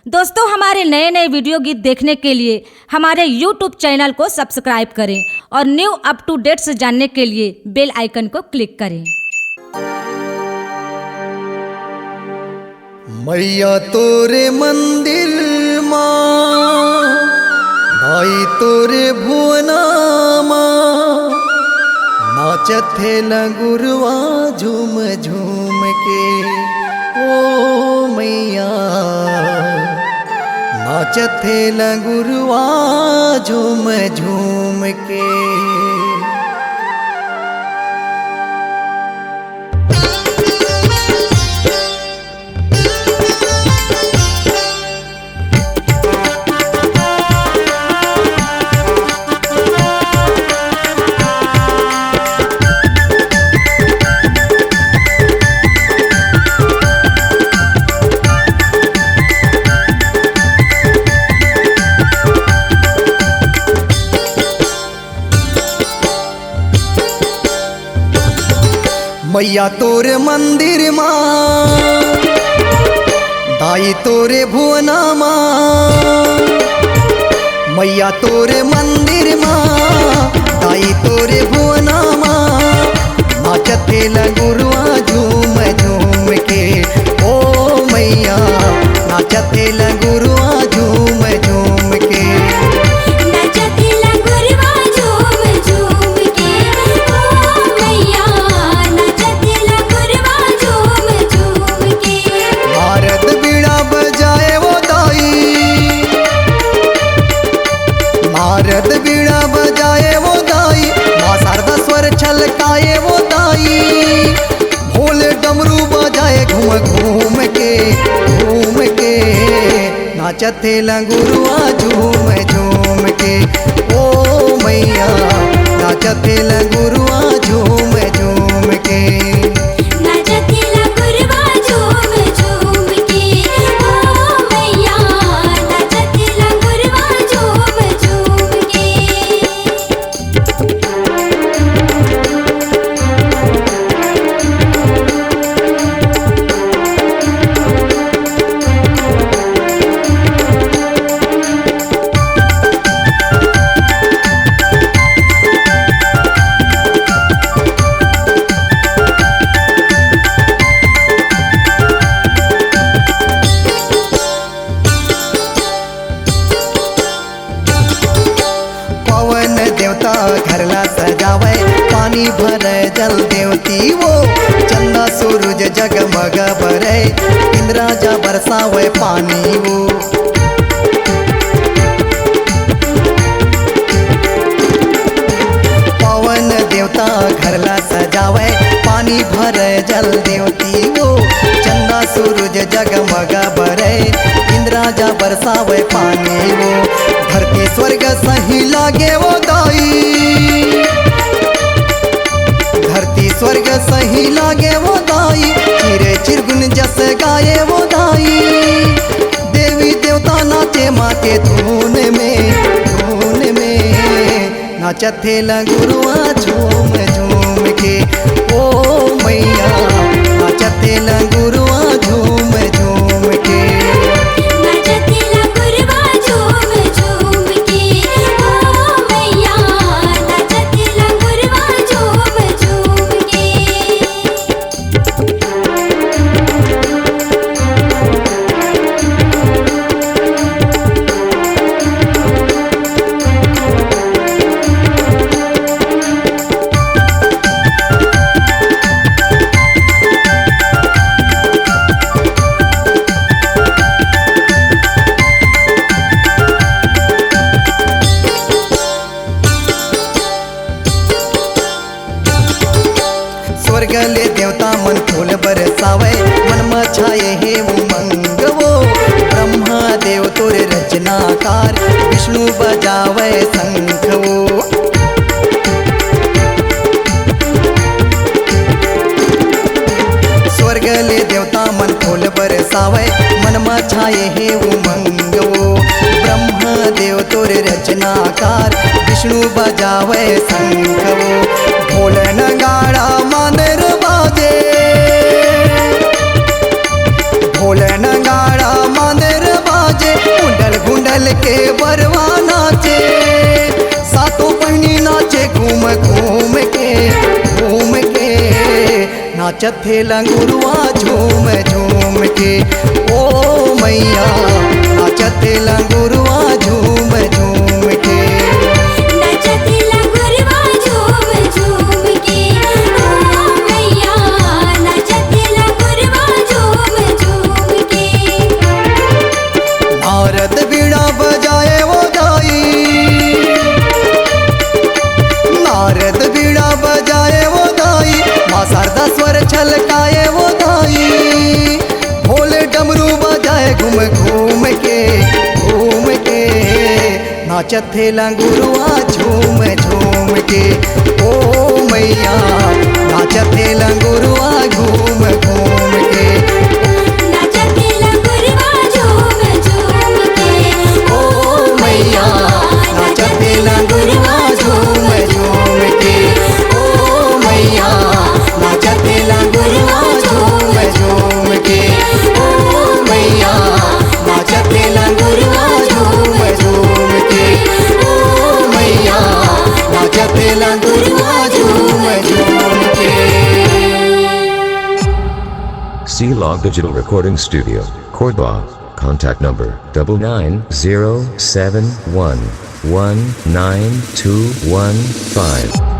दोस्तों, हमारे नए नए वीडियो गीत देखने के लिए हमारे YouTube चैनल को सब्सक्राइब करें और न्यू अप टू डेट्स जानने के लिए बेल आइकन को क्लिक करें। मैया तोरे मंदिर माँ भाई तोरे भुवना माँ नाचत है लगुरवा झूम झूम के। ओ मैया नाचत है लगुरवा झूम झूम के। मैया तोरे मंदिर माँ दाई तोरे भुवना माँ। मैया तोरे मंदिर माँ दाई तोरे भुवना माँ नाचत है लगुरवा झूम झूम के। ओ मैया नाचत है लगुरवा झूम झूम के। भारत बीड़ा बजाए वो दाई माँ शारदा स्वर छलकाए वो दाई। भोले डमरू बजाए घूम घूम के नाचत है लगुरवा झूम झूम के। ओ मैया नाचत है लगुरवा झूम झूम के। देवता घरला सजावे पानी भरे जल देवती वो। चंदा सूरज जगमग बरे इंद्राजा बरसावे पानी वो। पवन देवता घरला सजावे पानी भरे जल देवती वो। चंदा सूरज जगमग बरे इंद्राजा बरसावे पानी वो। धरती स्वर्ग सही लागे वो दाई धरती स्वर्ग सही लागे वो दाई। चिरे चिरगुन जस गाए वो दाई। देवी देवता नाचे माँ के धून में नाचत है लगुरवा झूम झूम के। ओ मैया नाचत है लगुरवा झूम झूम के। स्वर्गले देवता मन फूल बरसावे मन में छाए हे उमंग वो। ब्रह्मा देव तोरे रचनाकार विष्णु बजावे शंख वो। स्वर्गले देवता मन फूल बरसावे मन में छाए हे उमंग वो। ब्रह्मा देव तोरे रचनाकार विष्णु बजावे शंख वो। ढोल नगाड़ा मांदर बाजे ढोल नगाड़ा मांदर बाजे। बढ़ल के बरवा नाचे सातों बहनी नाचे घूम घूम के नाचत थे लंगुरवा झूम झूम के ओ मैया नाचत थे लंगुरवा झूम झूम के नाचते लंगुरवा झूम झूम के ओ मैया नाचते लंगुरवा झूम झूम के नारद बीड़ा बजाए वो दाई नारद बीड़ा बजाए वो दाई माँ शारदा स्वर छलकाए वो दाई भोले डमरू बजाए घूम घूम के नाचत थे लंगुरवा झूम झूम के ओ मैया नाचत थे लंगुरवा घूम घूम के नाचते लंगुरवा झूम झूम के ओ मैया नाचत थे लंगुरवा झूम झूम के ओ मैया नाचत थे लंगुरवा झूम झूम के ओ मैया नाचत थे लंगुरवा झूम झूम के ओ मैया नाचत थे लंगुरवा झूम झूम के C-Log Digital Recording Studio, Cordoba. Contact number 99071192115.